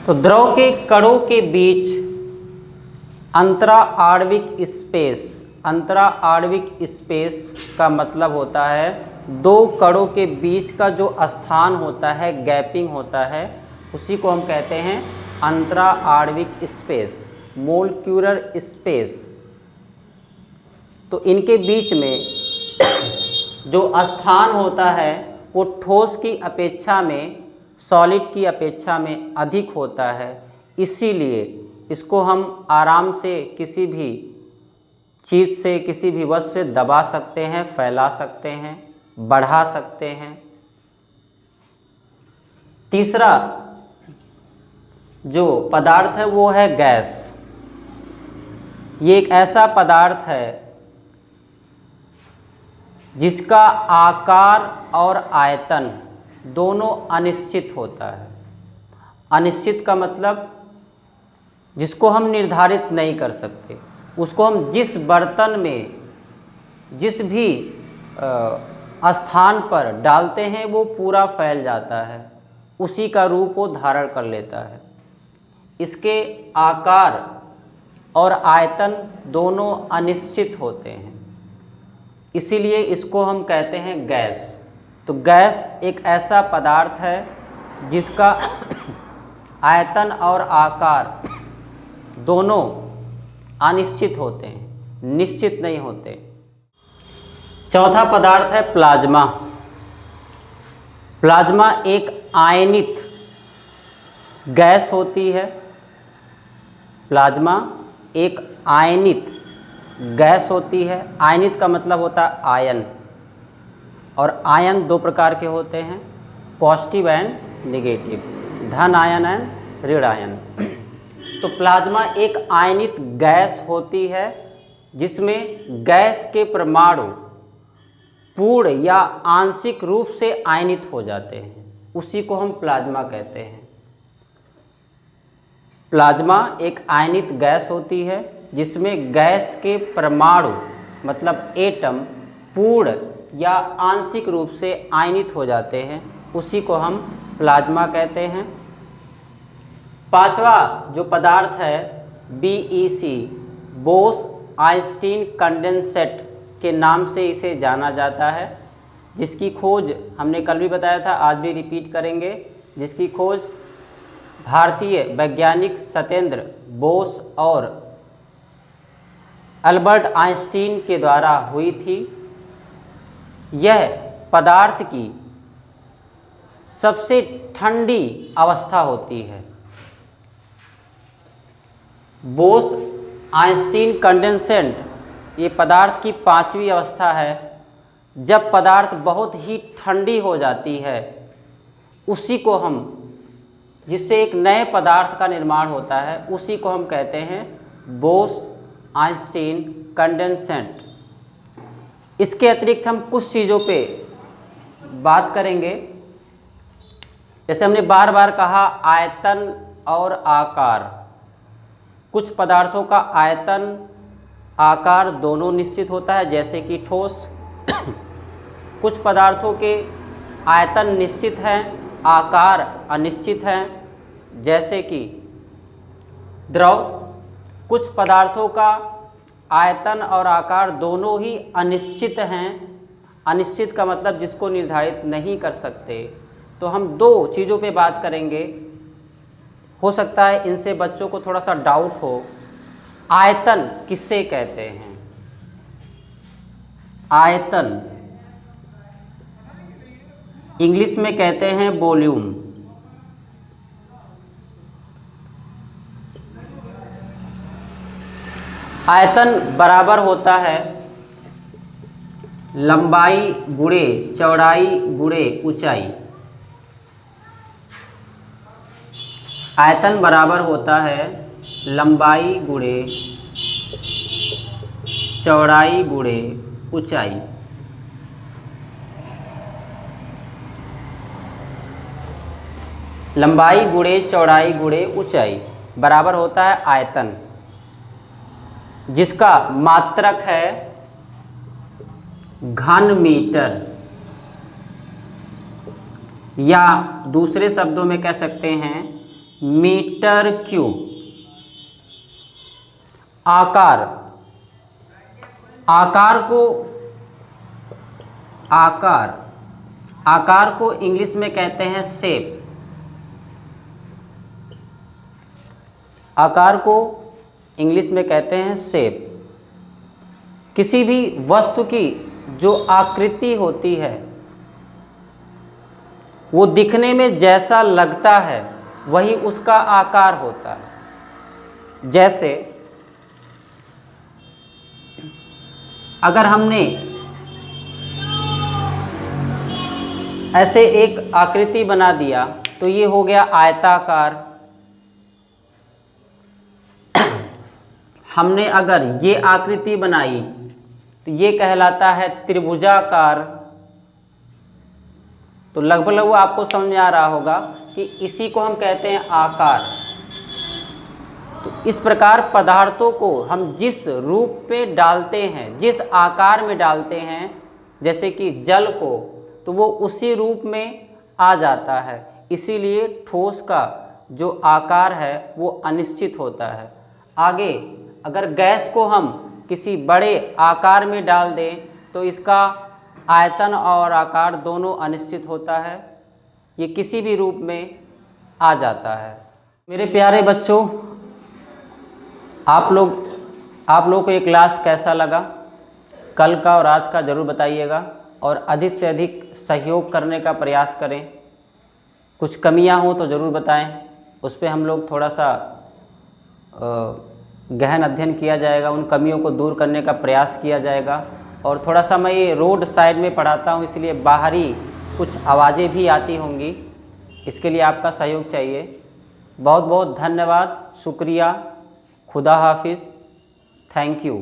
तो द्रव के कणों के बीच अंतरा आणविक स्पेस का मतलब होता है दो कणों के बीच का जो स्थान होता है, गैपिंग होता है, उसी को हम कहते हैं अंतरा आणविक स्पेस, मोलिक्यूलर स्पेस। तो इनके बीच में जो स्थान होता है वो ठोस की अपेक्षा में, सॉलिड की अपेक्षा में अधिक होता है, इसीलिए इसको हम आराम से किसी भी चीज़ से, किसी भी वस्तु से दबा सकते हैं, फैला सकते हैं, बढ़ा सकते हैं। तीसरा जो पदार्थ है वो है गैस। ये एक ऐसा पदार्थ है जिसका आकार और आयतन दोनों अनिश्चित होता है। अनिश्चित का मतलब जिसको हम निर्धारित नहीं कर सकते, उसको हम जिस बर्तन में, जिस भी स्थान पर डालते हैं वो पूरा फैल जाता है, उसी का रूप वो धारण कर लेता है। इसके आकार और आयतन दोनों अनिश्चित होते हैं, इसीलिए इसको हम कहते हैं गैस। तो गैस एक ऐसा पदार्थ है जिसका आयतन और आकार दोनों अनिश्चित होते हैं, निश्चित नहीं होते। चौथा पदार्थ है प्लाज्मा। प्लाज्मा एक आयनित गैस होती है। प्लाज्मा एक आयनित गैस होती है। आयनित का मतलब होता है आयन, और आयन दो प्रकार के होते हैं, पॉजिटिव एंड नेगेटिव, धन आयन एंड ऋण आयन। तो प्लाज्मा एक आयनित गैस होती है जिसमें गैस के परमाणु पूर्ण या आंशिक रूप से आयनित हो जाते हैं, उसी को हम प्लाज्मा कहते हैं। प्लाज्मा एक आयनित गैस होती है जिसमें गैस के परमाणु मतलब एटम पूर्ण या आंशिक रूप से आयनित हो जाते हैं, उसी को हम प्लाज्मा कहते हैं। पांचवा जो पदार्थ है BEC, बोस-आइंस्टीन कंडेंसेट के नाम से इसे जाना जाता है, जिसकी खोज हमने कल भी बताया था, आज भी रिपीट करेंगे, जिसकी खोज भारतीय वैज्ञानिक सत्येंद्र बोस और अल्बर्ट आइंस्टीन के द्वारा हुई थी। यह पदार्थ की सबसे ठंडी अवस्था होती है। बोस-आइंस्टीन कंडेंसेट ये पदार्थ की पांचवी अवस्था है। जब पदार्थ बहुत ही ठंडी हो जाती है, उसी को हम, जिससे एक नए पदार्थ का निर्माण होता है, उसी को हम कहते हैं बोस-आइंस्टीन कंडेंसेट। इसके अतिरिक्त हम कुछ चीज़ों पे बात करेंगे। जैसे हमने बार बार कहा आयतन और आकार। कुछ पदार्थों का आयतन आकार दोनों निश्चित होता है, जैसे कि ठोस। कुछ पदार्थों के आयतन निश्चित हैं, आकार अनिश्चित हैं, जैसे कि द्रव। कुछ पदार्थों का आयतन और आकार दोनों ही अनिश्चित हैं। अनिश्चित का मतलब जिसको निर्धारित नहीं कर सकते। तो हम दो चीज़ों पे बात करेंगे, हो सकता है इनसे बच्चों को थोड़ा सा डाउट हो। आयतन किससे कहते हैं? आयतन इंग्लिश में कहते हैं वॉल्यूम। आयतन बराबर होता है लंबाई गुणे चौड़ाई गुणे ऊंचाई। आयतन बराबर होता है लंबाई गुणे चौड़ाई गुणे ऊंचाई। लंबाई गुणे चौड़ाई गुणे ऊंचाई बराबर होता है आयतन, जिसका मात्रक है घन मीटर, या दूसरे शब्दों में कह सकते हैं मीटर क्यूब। आकार, आकार को इंग्लिश में कहते हैं शेप। आकार को इंग्लिश में कहते हैं शेप। किसी भी वस्तु की जो आकृति होती है वो दिखने में जैसा लगता है वही उसका आकार होता है। जैसे अगर हमने ऐसे एक आकृति बना दिया तो ये हो गया आयताकार। हमने अगर ये आकृति बनाई तो ये कहलाता है त्रिभुजाकार। तो लगभग आपको समझ में आ रहा होगा कि इसी को हम कहते हैं आकार। तो इस प्रकार पदार्थों को हम जिस रूप में डालते हैं, जिस आकार में डालते हैं, जैसे कि जल को, तो वो उसी रूप में आ जाता है। इसीलिए ठोस का जो आकार है वो अनिश्चित होता है। आगे अगर गैस को हम किसी बड़े आकार में डाल दें तो इसका आयतन और आकार दोनों अनिश्चित होता है, ये किसी भी रूप में आ जाता है। मेरे प्यारे बच्चों, आप लोग को ये क्लास कैसा लगा, कल का और आज का ज़रूर बताइएगा और अधिक से अधिक सहयोग करने का प्रयास करें। कुछ कमियां हो तो ज़रूर बताएं, उस पर हम लोग थोड़ा सा गहन अध्ययन किया जाएगा, उन कमियों को दूर करने का प्रयास किया जाएगा। और थोड़ा सा मैं ये रोड साइड में पढ़ाता हूँ, इसलिए बाहरी कुछ आवाज़ें भी आती होंगी, इसके लिए आपका सहयोग चाहिए। बहुत बहुत धन्यवाद, शुक्रिया, खुदा हाफिज़, थैंक यू।